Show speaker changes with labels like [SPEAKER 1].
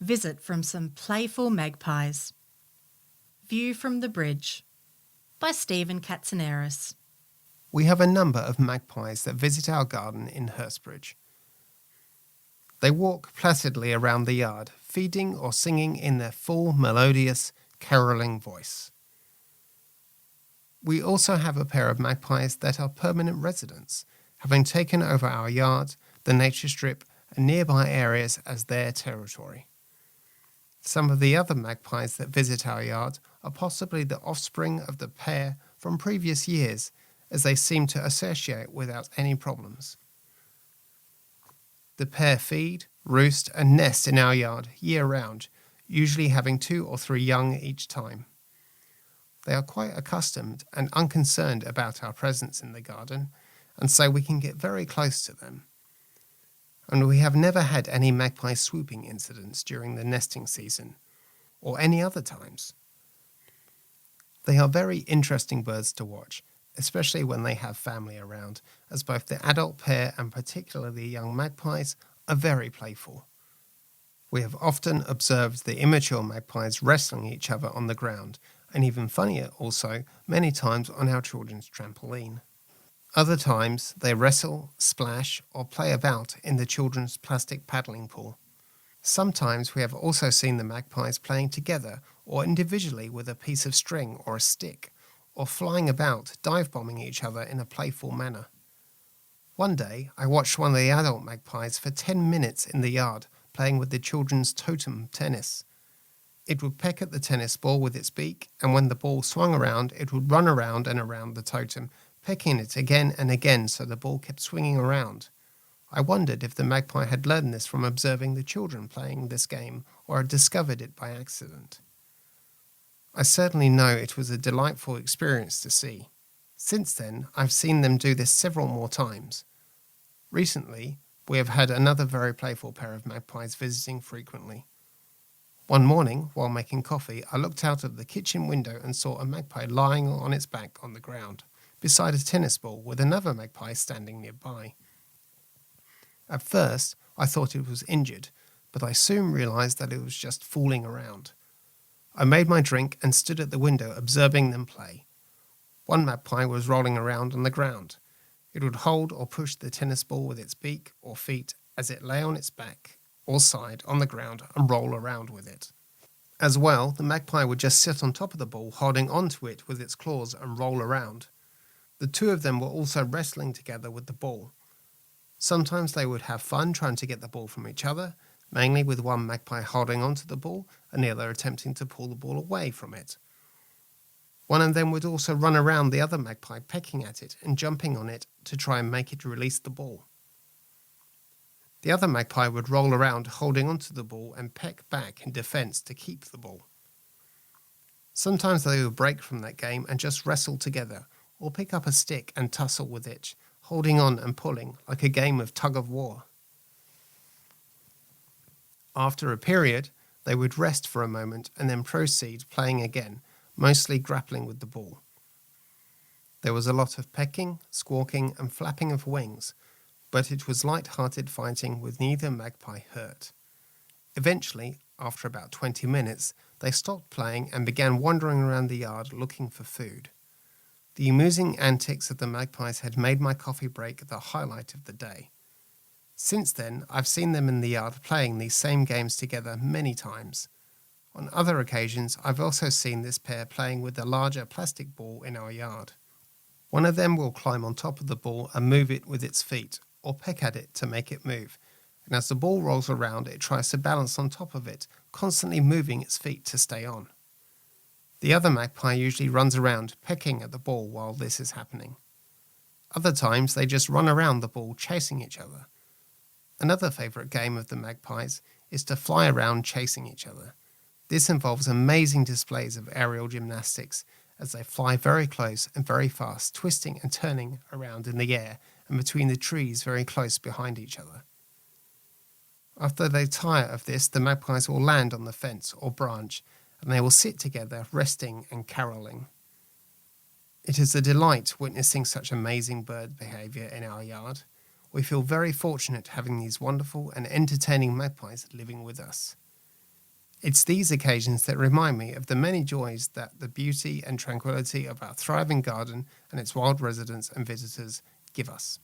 [SPEAKER 1] Visit from some playful magpies. View from the Bridge by Steve Katsineris.
[SPEAKER 2] We have a number of magpies that visit our garden in Hurstbridge. They walk placidly around the yard, feeding or singing in their full, melodious, carolling voice. We also have a pair of magpies that are permanent residents, having taken over our yard, the nature strip, and nearby areas as their territory. Some of the other magpies that visit our yard are possibly the offspring of the pair from previous years, as they seem to associate without any problems. The pair feed, roost, and nest in our yard year-round, usually having 2 or 3 young each time. They are quite accustomed and unconcerned about our presence in the garden, and so we can get very close to them. And we have never had any magpie swooping incidents during the nesting season, or any other times. They are very interesting birds to watch, especially when they have family around, as both the adult pair and particularly young magpies are very playful. We have often observed the immature magpies wrestling each other on the ground, and even funnier also, many times on our children's trampoline. Other times they wrestle, splash, or play about in the children's plastic paddling pool. Sometimes we have also seen the magpies playing together or individually with a piece of string or a stick, or flying about, dive-bombing each other in a playful manner. One day I watched one of the adult magpies for 10 minutes in the yard playing with the children's totem tennis. It would peck at the tennis ball with its beak, and when the ball swung around, it would run around and around the totem, pecking it again and again so the ball kept swinging around. I wondered if the magpie had learned this from observing the children playing this game or had discovered it by accident. I certainly know it was a delightful experience to see. Since then, I've seen them do this several more times. Recently, we have had another very playful pair of magpies visiting frequently. One morning, while making coffee, I looked out of the kitchen window and saw a magpie lying on its back on the ground, beside a tennis ball with another magpie standing nearby. At first, I thought it was injured, but I soon realized that it was just fooling around. I made my drink and stood at the window observing them play. One magpie was rolling around on the ground. It would hold or push the tennis ball with its beak or feet as it lay on its back or side on the ground and roll around with it. As well, the magpie would just sit on top of the ball, holding onto it with its claws and roll around. The two of them were also wrestling together with the ball. Sometimes they would have fun trying to get the ball from each other, mainly with one magpie holding onto the ball and the other attempting to pull the ball away from it. One of them would also run around the other magpie, pecking at it and jumping on it to try and make it release the ball. The other magpie would roll around holding onto the ball and peck back in defense to keep the ball. Sometimes they would break from that game and just wrestle together, or pick up a stick and tussle with it, holding on and pulling like a game of tug-of-war. After a period, they would rest for a moment and then proceed playing again, mostly grappling with the ball. There was a lot of pecking, squawking, and flapping of wings, but it was light-hearted fighting with neither magpie hurt. Eventually, after about 20 minutes, they stopped playing and began wandering around the yard looking for food. The amusing antics of the magpies had made my coffee break the highlight of the day. Since then, I've seen them in the yard playing these same games together many times. On other occasions, I've also seen this pair playing with a larger plastic ball in our yard. One of them will climb on top of the ball and move it with its feet, or peck at it to make it move, and as the ball rolls around, it tries to balance on top of it, constantly moving its feet to stay on. The other magpie usually runs around, pecking at the ball while this is happening. Other times, they just run around the ball, chasing each other. Another favourite game of the magpies is to fly around chasing each other. This involves amazing displays of aerial gymnastics as they fly very close and very fast, twisting and turning around in the air and between the trees very close behind each other. After they tire of this, the magpies will land on the fence or branch, and they will sit together, resting and carolling. It is a delight witnessing such amazing bird behaviour in our yard. We feel very fortunate having these wonderful and entertaining magpies living with us. It's these occasions that remind me of the many joys that the beauty and tranquility of our thriving garden and its wild residents and visitors give us.